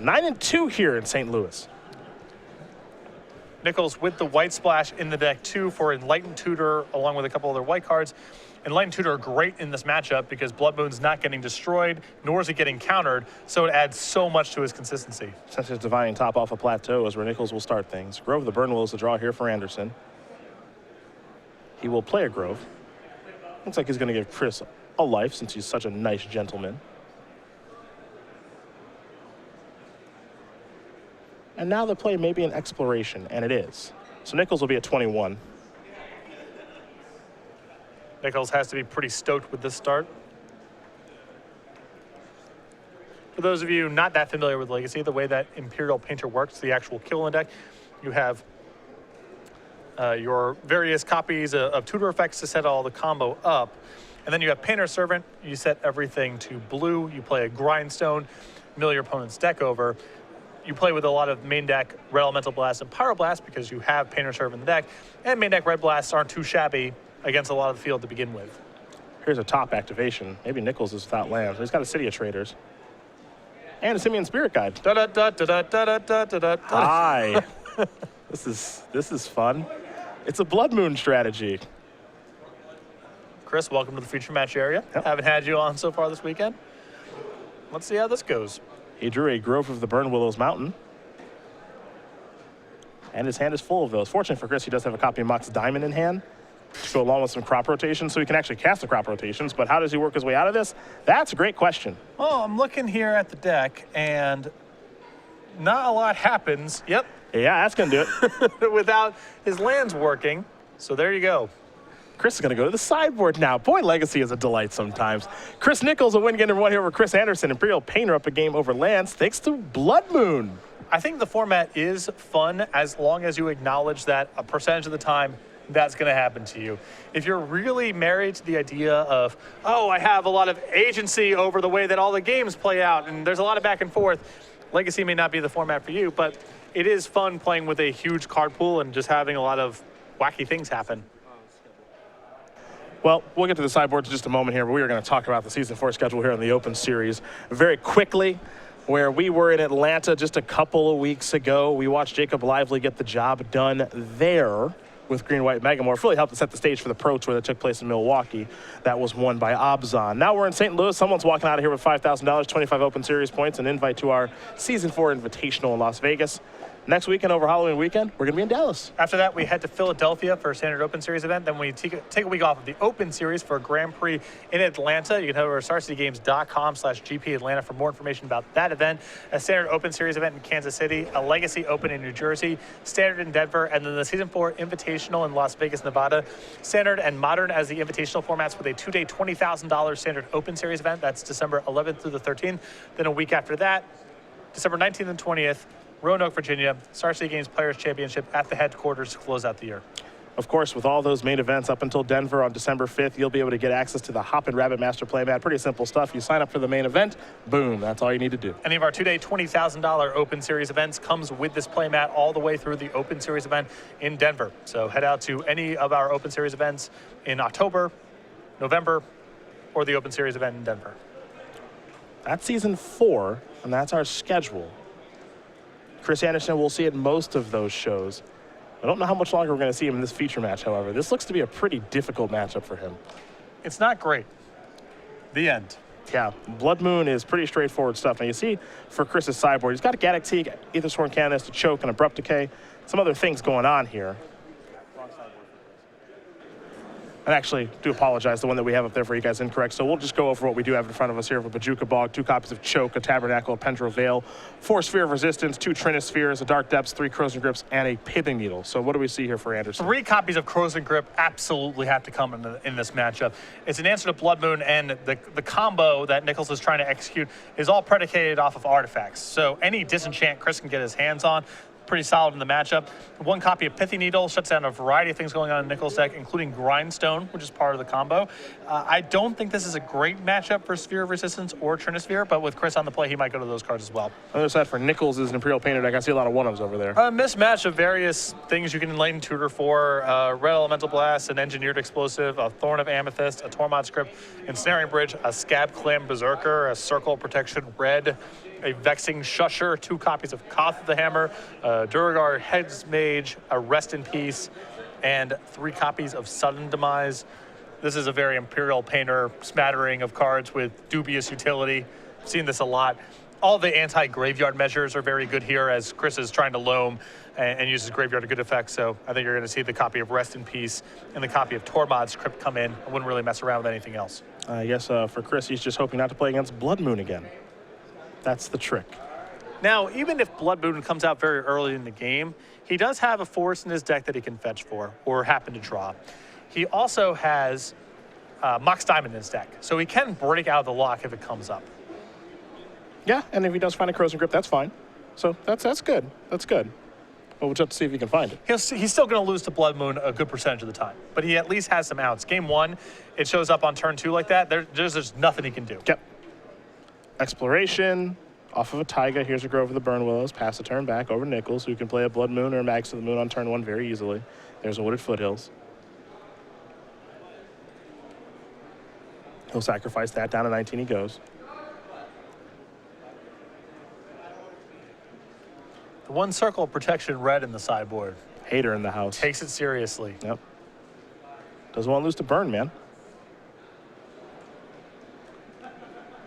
Nichols, 9-2 here in St. Louis. Nichols with the white splash in the deck too for Enlightened Tutor along with a couple other white cards. Enlightened Tutor are great in this matchup because Blood Moon's not getting destroyed, nor is it getting countered, so it adds so much to his consistency. Since his Divine top off a plateau is where Nichols will start things. Grove the Burn Will is the draw here for Andersen. He will play a Grove. Looks like he's going to give Chris a life since he's such a nice gentleman. And now the play may be an exploration, and it is. So Nichols will be at 21. Nichols has to be pretty stoked with this start. For those of you not that familiar with Legacy, the way that Imperial Painter works, the actual kill in deck, you have your various copies of tutor effects to set all the combo up. And then you have Painter Servant, you set everything to blue, you play a Grindstone, mill your opponent's deck over. You play with a lot of main deck Red Elemental Blast and Pyroblast because you have Painter Servant in the deck, and main deck Red Blasts aren't too shabby against a lot of the field to begin with. Here's a top activation. Maybe Nichols is without lands. He's got a City of Traders. And a Simian Spirit Guide. Hi. This is fun. It's a Blood Moon strategy. Chris, welcome to the feature match area. Yep. Haven't had you on so far this weekend. Let's see how this goes. He drew a Grove of the Burn Willows Mountain. And his hand is full of those. Fortunately for Chris, he does have a copy of Mox Diamond in hand to go along with some crop rotations, so he can actually cast the crop rotations. But how does he work his way out of this? That's a great question. Oh, I'm looking here at the deck, and not a lot happens. Yep. Yeah, that's going to do it. Without his lands working. So there you go. Chris is going to go to the sideboard now. Boy, Legacy is a delight sometimes. Chris Nichols will win game number 1 here over Chris Andersen. Imperial Painter up a game over lands thanks to Blood Moon. I think the format is fun as long as you acknowledge that a percentage of the time that's going to happen to you. If you're really married to the idea of, oh, I have a lot of agency over the way that all the games play out and there's a lot of back and forth, Legacy may not be the format for you, but it is fun playing with a huge card pool and just having a lot of wacky things happen. Well, we'll get to the sideboard in just a moment here, but we are going to talk about the Season 4 schedule here in the Open Series very quickly. Where we were in Atlanta just a couple of weeks ago, we watched Jacob Lively get the job done there with Green-White Megamorph. Really helped to set the stage for the Pro Tour that took place in Milwaukee. That was won by Obzon. Now we're in St. Louis. Someone's walking out of here with $5,000, 25 Open Series points, an invite to our Season 4 Invitational in Las Vegas. Next weekend, over Halloween weekend, we're going to be in Dallas. After that, we head to Philadelphia for a Standard Open Series event. Then we take a week off of the Open Series for a Grand Prix in Atlanta. You can head over to StarCityGames.com/GP Atlanta for more information about that event. A Standard Open Series event in Kansas City, a Legacy Open in New Jersey, Standard in Denver, and then the Season 4 Invitational in Las Vegas, Nevada. Standard and Modern as the Invitational formats with a 2-day $20,000 Standard Open Series event. That's December 11th through the 13th. Then a week after that, December 19th and 20th, Roanoke, Virginia, Star City Games Players Championship at the headquarters to close out the year. Of course, with all those main events up until Denver on December 5th, you'll be able to get access to the Hop and Rabbit Master Playmat. Pretty simple stuff. You sign up for the main event, boom, that's all you need to do. Any of our 2-day $20,000 Open Series events comes with this playmat all the way through the Open Series event in Denver. So head out to any of our Open Series events in October, November, or the Open Series event in Denver. That's Season 4, and that's our schedule. Chris Andersen will see at most of those shows. I don't know how much longer we're going to see him in this feature match, however. This looks to be a pretty difficult matchup for him. It's not great. The end. Yeah, Blood Moon is pretty straightforward stuff. Now you see for Chris's sideboard, he's got a Gaddock Teeg, Aethersworn Canonist, a Choke, and Abrupt Decay. Some other things going on here. And actually, do apologize, the one that we have up there for you guys is incorrect. So we'll just go over what we do have in front of us here. A Bajuka Bog, 2 copies of Choke, a Tabernacle, a Pendrell Veil, 4 Sphere of Resistance, 2 Trinus Spheres, a Dark Depths, 3 Crows and Grips, and a Pithing Needle. So what do we see here for Andersen? 3 copies of Crows and Grip absolutely have to come in this matchup. It's an answer to Blood Moon, and the combo that Nichols is trying to execute is all predicated off of artifacts. So any disenchant Chris can get his hands on, pretty solid in the matchup. 1 copy of Pithy Needle shuts down a variety of things going on in Nichols' deck, including Grindstone, which is part of the combo. I don't think this is a great matchup for Sphere of Resistance or Trinisphere, but with Chris on the play, he might go to those cards as well. Other side for Nichols is an Imperial Painter deck. I see a lot of one-ofs over there. A mismatch of various things you can Enlighten Tutor for, Red Elemental Blast, an Engineered Explosive, a Thorn of Amethyst, a Tormod Script, Ensnaring Bridge, a Scab Clam Berserker, a Circle Protection Red, a Vexing Shusher, 2 copies of Koth of the Hammer, Duragar Heads Mage, a Rest in Peace, and 3 copies of Sudden Demise. This is a very Imperial Painter smattering of cards with dubious utility. I've seen this a lot. All the anti-graveyard measures are very good here, as Chris is trying to loam and uses graveyard to good effect. So I think you're going to see the copy of Rest in Peace and the copy of Tormod's Crypt come in. I wouldn't really mess around with anything else. I guess for Chris, he's just hoping not to play against Blood Moon again. That's the trick. Now, even if Blood Moon comes out very early in the game, he does have a forest in his deck that he can fetch for or happen to draw. He also has Mox Diamond in his deck, so he can break out of the lock if it comes up. Yeah, and if he does find a Corrosion Grip, that's fine. So that's good. That's good. But we'll just have to see if he can find it. He's still going to lose to Blood Moon a good percentage of the time, but he at least has some outs. Game 1, it shows up on turn 2 like that. There's nothing he can do. Yep. Exploration, off of a Taiga. Here's a Grove of the Burn Willows. Pass the turn back over Nichols, who can play a Blood Moon or a Mags of the Moon on turn 1 very easily. There's a Wooded Foothills. He'll sacrifice that. Down to 19 he goes. The 1 circle of protection red in the sideboard. Hater in the house. Takes it seriously. Yep. Doesn't want to lose to Burn, man.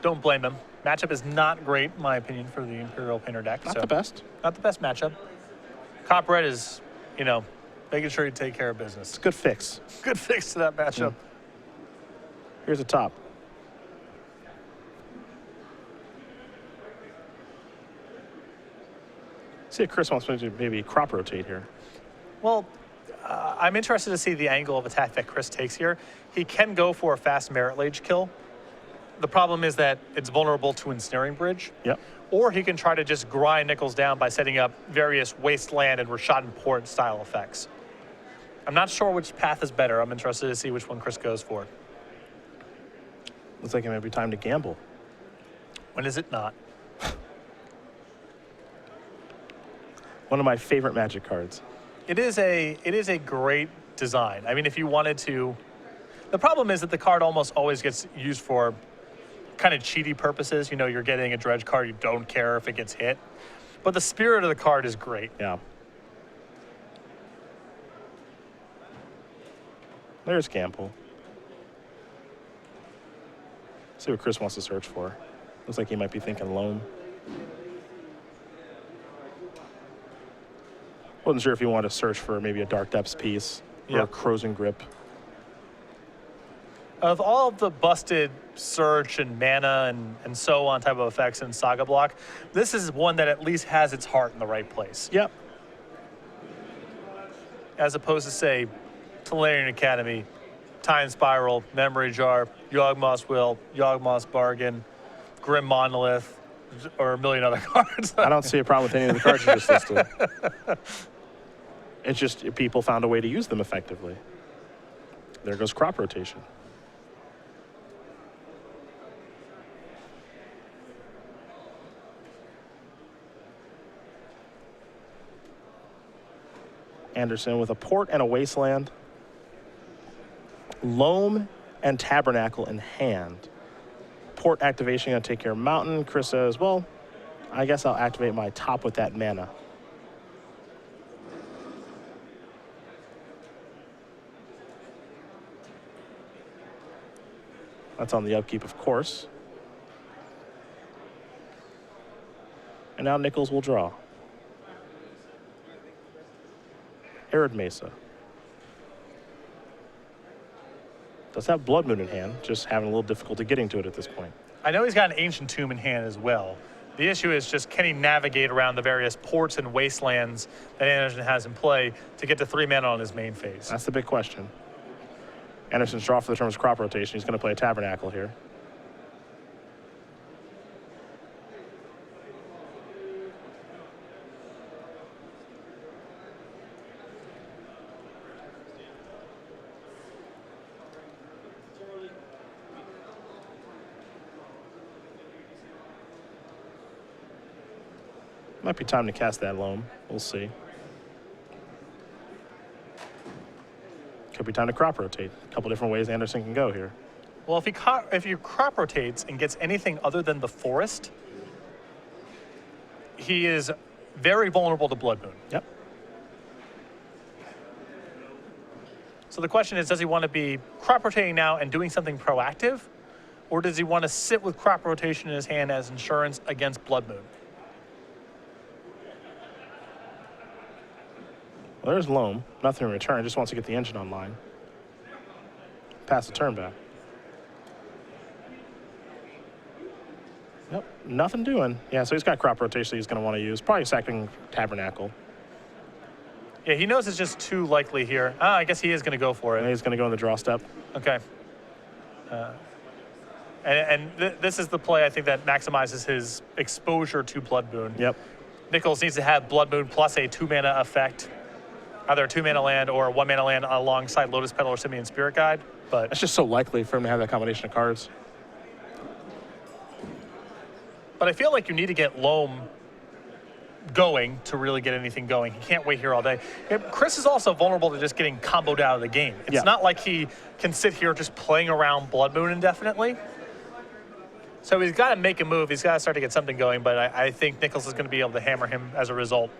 Don't blame him. Matchup is not great, in my opinion, for the Imperial Painter deck. Not the best. Not the best matchup. Cop red is, making sure you take care of business. It's a good fix. Good fix to that matchup. Here's the top. See if Chris wants me to maybe crop rotate here. Well, I'm interested to see the angle of attack that Chris takes here. He can go for a fast Merit Lage kill. The problem is that it's vulnerable to Ensnaring Bridge. Yep. Or he can try to just grind Nichols down by setting up various Wasteland and Rashadan Port style effects. I'm not sure which path is better. I'm interested to see which one Chris goes for. Looks like it might be time to gamble. When is it not? One of my favorite Magic cards. It is a great design. I mean, if you wanted to, the problem is that the card almost always gets used for kind of cheaty purposes. You're getting a dredge card, you don't care if it gets hit. But the spirit of the card is great. Yeah. There's Gamble. See what Chris wants to search for. Looks like he might be thinking loam. Wasn't sure if you wanted to search for maybe a Dark Depths piece or a Corrosion Grip. Of all of the busted search and mana and so on type of effects in Saga Block, this is one that at least has its heart in the right place. Yep. As opposed to, say, Tolarian Academy, Time Spiral, Memory Jar, Yawgmoth's Will, Yawgmoth's Bargain, Grim Monolith, or a million other cards. I don't see a problem with any of the cards you just listed. It's just people found a way to use them effectively. There goes crop rotation. Andersen with a Port and a Wasteland. Loam and Tabernacle in hand. Port activation going to take care of Mountain. Chris says, well, I guess I'll activate my top with that mana. That's on the upkeep, of course. And now Nichols will draw. Arid Mesa. Does have Blood Moon in hand, just having a little difficulty getting to it at this point. I know he's got an Ancient Tomb in hand as well. The issue is just, can he navigate around the various ports and wastelands that Andersen has in play to get to 3 mana on his main phase? That's the big question. Andersen's draw for the terms of crop rotation. He's going to play a Tabernacle here. Might be time to cast that loam. We'll see. Could be time to crop rotate. A couple different ways Andersen can go here. Well, if he crop rotates and gets anything other than the forest, he is very vulnerable to Blood Moon. Yep. So the question is, does he want to be crop rotating now and doing something proactive? Or does he want to sit with crop rotation in his hand as insurance against Blood Moon? Well, there's Loam. Nothing in return. Just wants to get the engine online. Pass the turn back. Yep, nothing doing. Yeah, so he's got crop rotation he's going to want to use. Probably sacking Tabernacle. Yeah, he knows it's just too likely here. I guess he is going to go for And it. he's going to go in the draw step. Okay. This is the play, I think, that maximizes his exposure to Blood Moon. Yep. Nichols needs to have Blood Moon plus a 2-mana effect. Either a 2-mana land or a 1-mana land alongside Lotus Petal or Simian Spirit Guide. But It's just so likely for him to have that combination of cards. I feel like you need to get Loam going to really get anything going. He can't wait here all day. Chris is also vulnerable to just getting comboed out of the game. It's not like he can sit here just playing around Blood Moon indefinitely. So he's got to make a move. He's got to start to get something going, but I think Nichols is going to be able to hammer him as a result.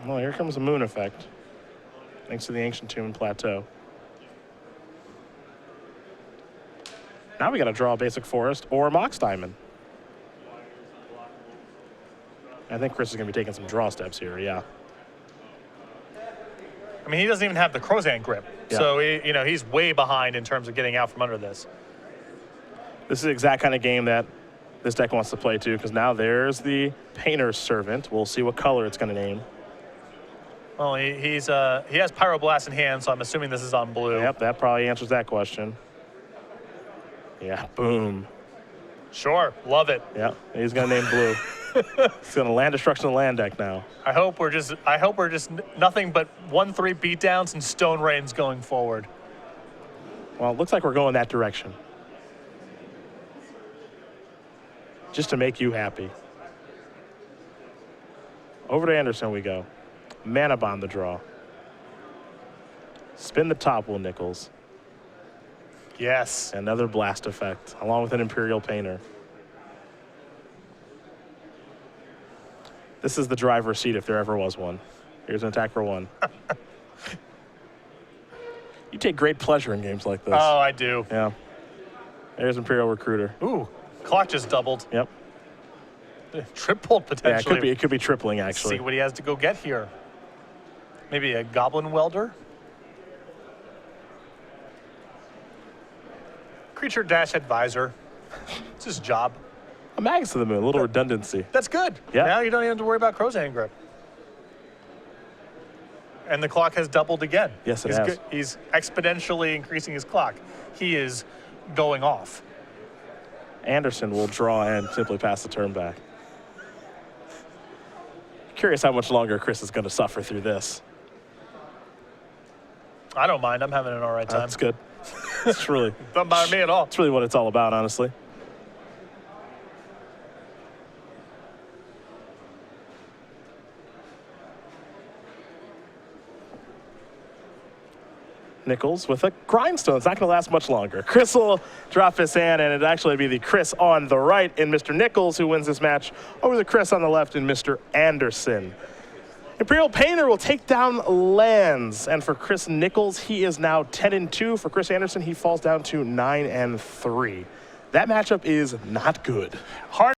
Well, here comes the Moon effect. Thanks to the Ancient Tomb and Plateau. Now we got to draw a Basic Forest or a Mox Diamond. I think Chris is going to be taking some draw steps here, yeah. I mean, he doesn't even have the Crozan grip. Yeah. So, he's way behind in terms of getting out from under this. This is the exact kind of game that this deck wants to play too, because now there's the Painter's Servant. We'll see what color it's going to name. Well, he has Pyroblast in hand, so I'm assuming this is on blue. Yep, that probably answers that question. Yeah, boom. Sure, love it. Yeah, he's going to name blue. He's going to land destruction the land deck now. I hope we're just nothing but 1/3 beatdowns and Stone Rains going forward. Well, it looks like we're going that direction. Just to make you happy. Over to Andersen we go. Mana Bond the draw. Spin the top, Will Nichols. Yes. Another blast effect, along with an Imperial Painter. This is the driver's seat if there ever was one. Here's an attack for 1. You take great pleasure in games like this. Oh, I do. Yeah. There's Imperial Recruiter. Ooh, clock just doubled. Yep. Tripled Yeah, potentially. it could be tripling actually. See what he has to go get here. Maybe a Goblin Welder. Creature Dash Advisor. It's his job. A Magus to the Moon, a little redundancy. That's good. Yeah. Now you don't even have to worry about Crozan grip. And the clock has doubled again. Yes, it He's has. good. He's exponentially increasing his clock. He is going off. Andersen will draw and simply pass the turn back. Curious how much longer Chris is going to suffer through this. I don't mind. I'm having an all right time. That's good. It's really, Doesn't bother me at all. it's really what it's all about, honestly. Nichols with a grindstone. It's not going to last much longer. Chris will drop his hand, and it'd actually be the Chris on the right in Mr. Nichols who wins this match over the Chris on the left in Mr. Andersen. Imperial Painter will take down lands, and for Chris Nichols, he is now 10-2. For Chris Andersen, he falls down to 9-3. That matchup is not good. Hard